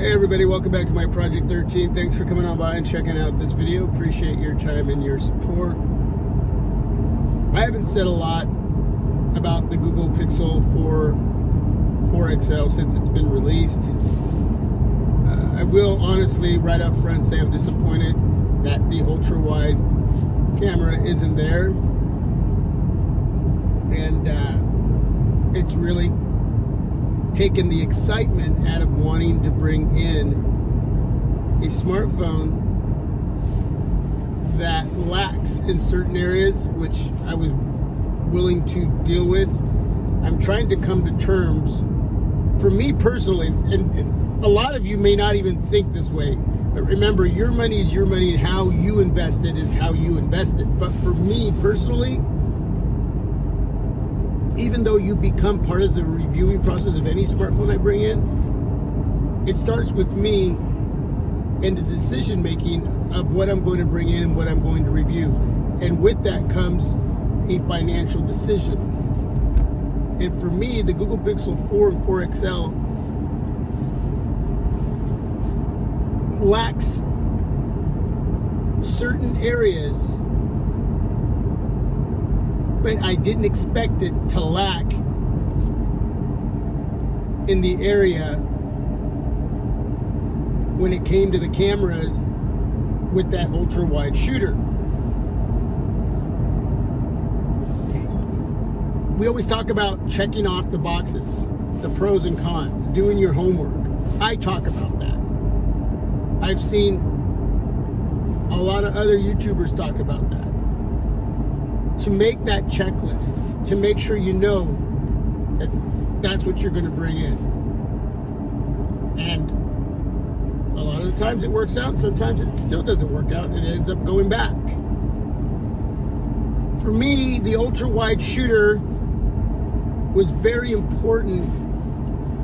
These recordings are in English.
Hey everybody, welcome back to my Project 13. Thanks for coming on by and checking out this video. Appreciate your time and your support. I haven't said a lot about the Google Pixel 4 XL since it's been released. I will honestly, right up front, say I'm disappointed that the ultra-wide camera isn't there. And it's really taken the excitement out of wanting to bring in a smartphone that lacks in certain areas, which I was willing to deal with. I'm trying to come to terms, for me personally, and a lot of you may not even think this way, but remember, your money is your money, and how you invest it is how you invest it. But for me personally, even though you become part of the reviewing process of any smartphone I bring in, it starts with me and the decision making of what I'm going to bring in and what I'm going to review. And with that comes a financial decision. And for me, the Google Pixel 4 and 4 XL lacks certain areas, but I didn't expect it to lack in the area when it came to the cameras with that ultra wide shooter. We always talk about checking off the boxes, the pros and cons, doing your homework. I talk about that. I've seen a lot of other YouTubers talk about that. To make that checklist, to make sure you know that that's what you're going to bring in. And a lot of the times it works out, sometimes it still doesn't work out and it ends up going back. For me, the ultra wide shooter was very important,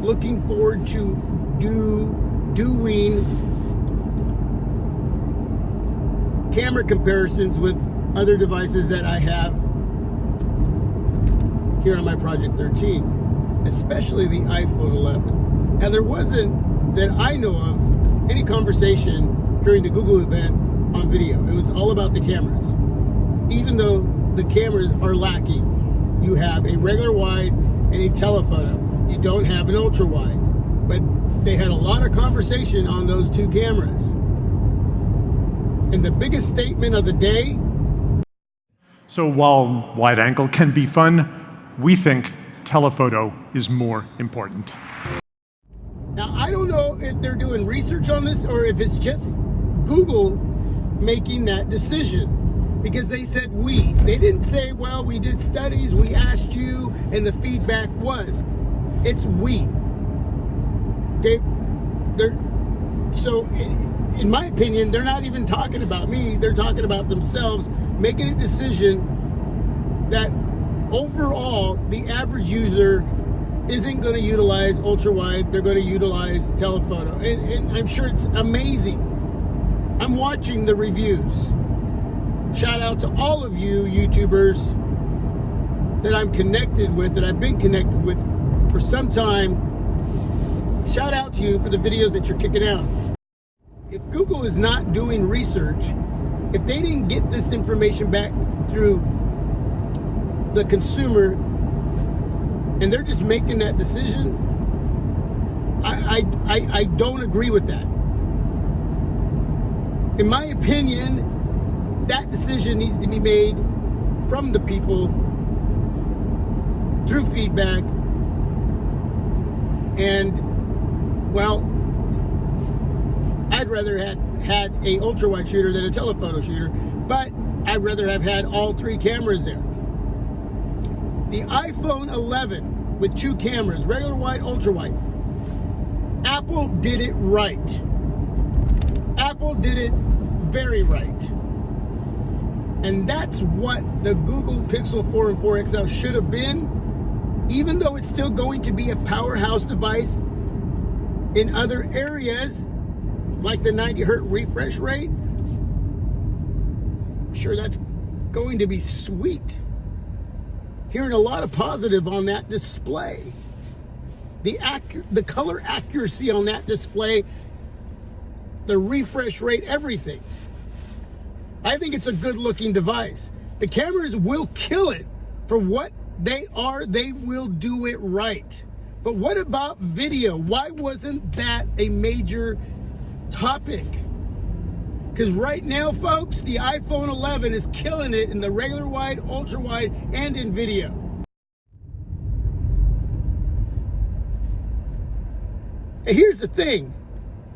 looking forward to doing camera comparisons with other devices that I have here on my Project 13, especially the iPhone 11. Now, there wasn't, that I know of, any conversation during the Google event on video. It was all about the cameras. Even though the cameras are lacking, you have a regular wide and a telephoto. You don't have an ultra wide, but they had a lot of conversation on those two cameras. And the biggest statement of the day: so while wide angle can be fun, we think telephoto is more important. Now, I don't know if they're doing research on this or if it's just Google making that decision, because they said we. They didn't say, well, we did studies, we asked you, and the feedback was. It's we. So, in my opinion, they're not even talking about me. They're talking about themselves, making a decision that overall the average user isn't going to utilize ultra wide. They're going to utilize telephoto, and I'm sure it's amazing. I'm watching the reviews. Shout out to all of you YouTubers that I'm connected with, that I've been connected with for some time. Shout out to you for the videos that you're kicking out. If Google is not doing research, if they didn't get this information back through the consumer, and they're just making that decision, I don't agree with that. In my opinion, that decision needs to be made from the people through feedback. And, well, I'd rather have had a ultra wide shooter than a telephoto shooter, but I'd rather have had all three cameras there. The iPhone 11 with two cameras, regular wide, ultra wide. Apple did it right. Apple did it very right. And that's what the Google Pixel 4 and 4 XL should have been, even though it's still going to be a powerhouse device in other areas, like the 90 hertz refresh rate. I'm sure that's going to be sweet. Hearing a lot of positive on that display. The color accuracy on that display the refresh rate, everything. I think it's a good looking device. The cameras will kill it for what they are. They will do it right. But what about video? Why wasn't that a major topic? Because right now, folks, the iPhone 11 is killing it in the regular wide, ultra wide, and in video. And here's the thing.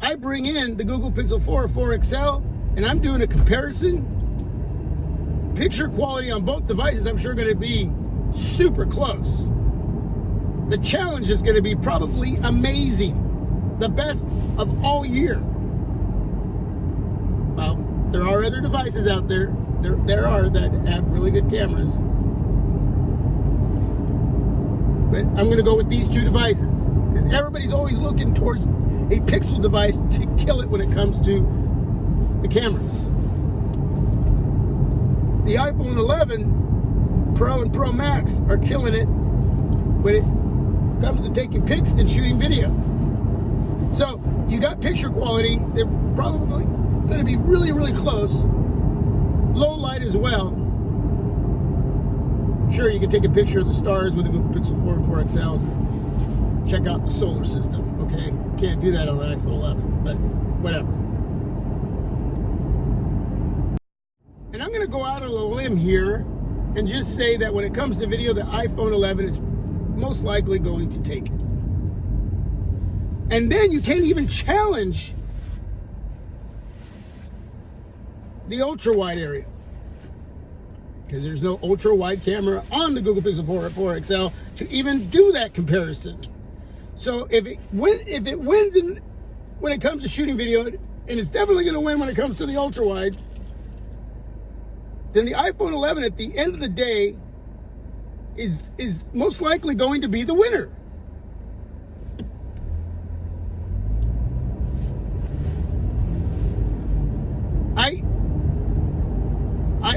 I bring in the Google Pixel 4 or 4 XL, and I'm doing a comparison. Picture quality on both devices, I'm sure, going to be super close. The challenge is going to be probably amazing. The best of all year. Well, there are other devices out there. There are that have really good cameras. But I'm going to go with these two devices. Because everybody's always looking towards a Pixel device to kill it when it comes to the cameras. The iPhone 11 Pro and Pro Max are killing it when it comes to taking pics and shooting video. So you got picture quality. They're probably going to be really, really close. Low light as well. Sure, you can take a picture of the stars with a Google Pixel 4 and 4 XL. Check out the solar system, okay? Can't do that on the iPhone 11, but whatever. And I'm going to go out on a limb here and just say that when it comes to video, the iPhone 11 is most likely going to take it. And then you can't even challenge the ultra wide area, because there's no ultra wide camera on the Google Pixel 4 or 4 XL to even do that comparison. So if it wins when it comes to shooting video, and it's definitely going to win when it comes to the ultra wide, then the iPhone 11 at the end of the day is most likely going to be the winner.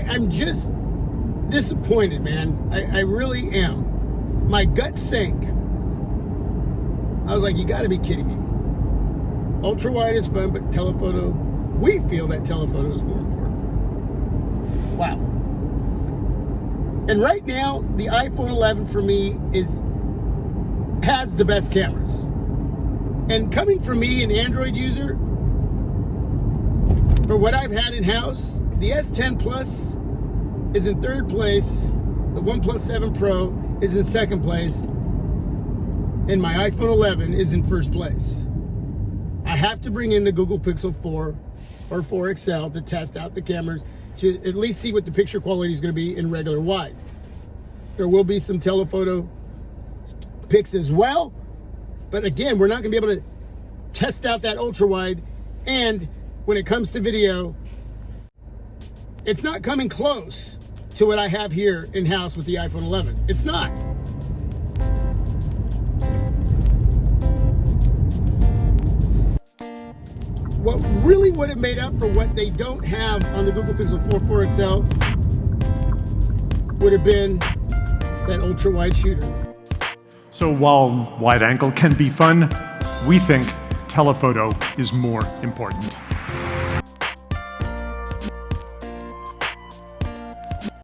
I'm just disappointed, man. I really am. My gut sank. I was like, you got to be kidding me. Ultra wide is fun, but telephoto, we feel that telephoto is more important. Wow. And right now, the iPhone 11 for me has the best cameras. And coming from me, an Android user, for what I've had in house, the S10 Plus is in third place. The OnePlus 7 Pro is in second place. And my iPhone 11 is in first place. I have to bring in the Google Pixel 4 or 4 XL to test out the cameras, to at least see what the picture quality is going to be in regular wide. There will be some telephoto pics as well. But again, we're not going to be able to test out that ultra wide. And when it comes to video, it's not coming close to what I have here in-house with the iPhone 11. It's not. What really would have made up for what they don't have on the Google Pixel 4 4 XL would have been that ultra-wide shooter. So while wide angle can be fun, we think telephoto is more important.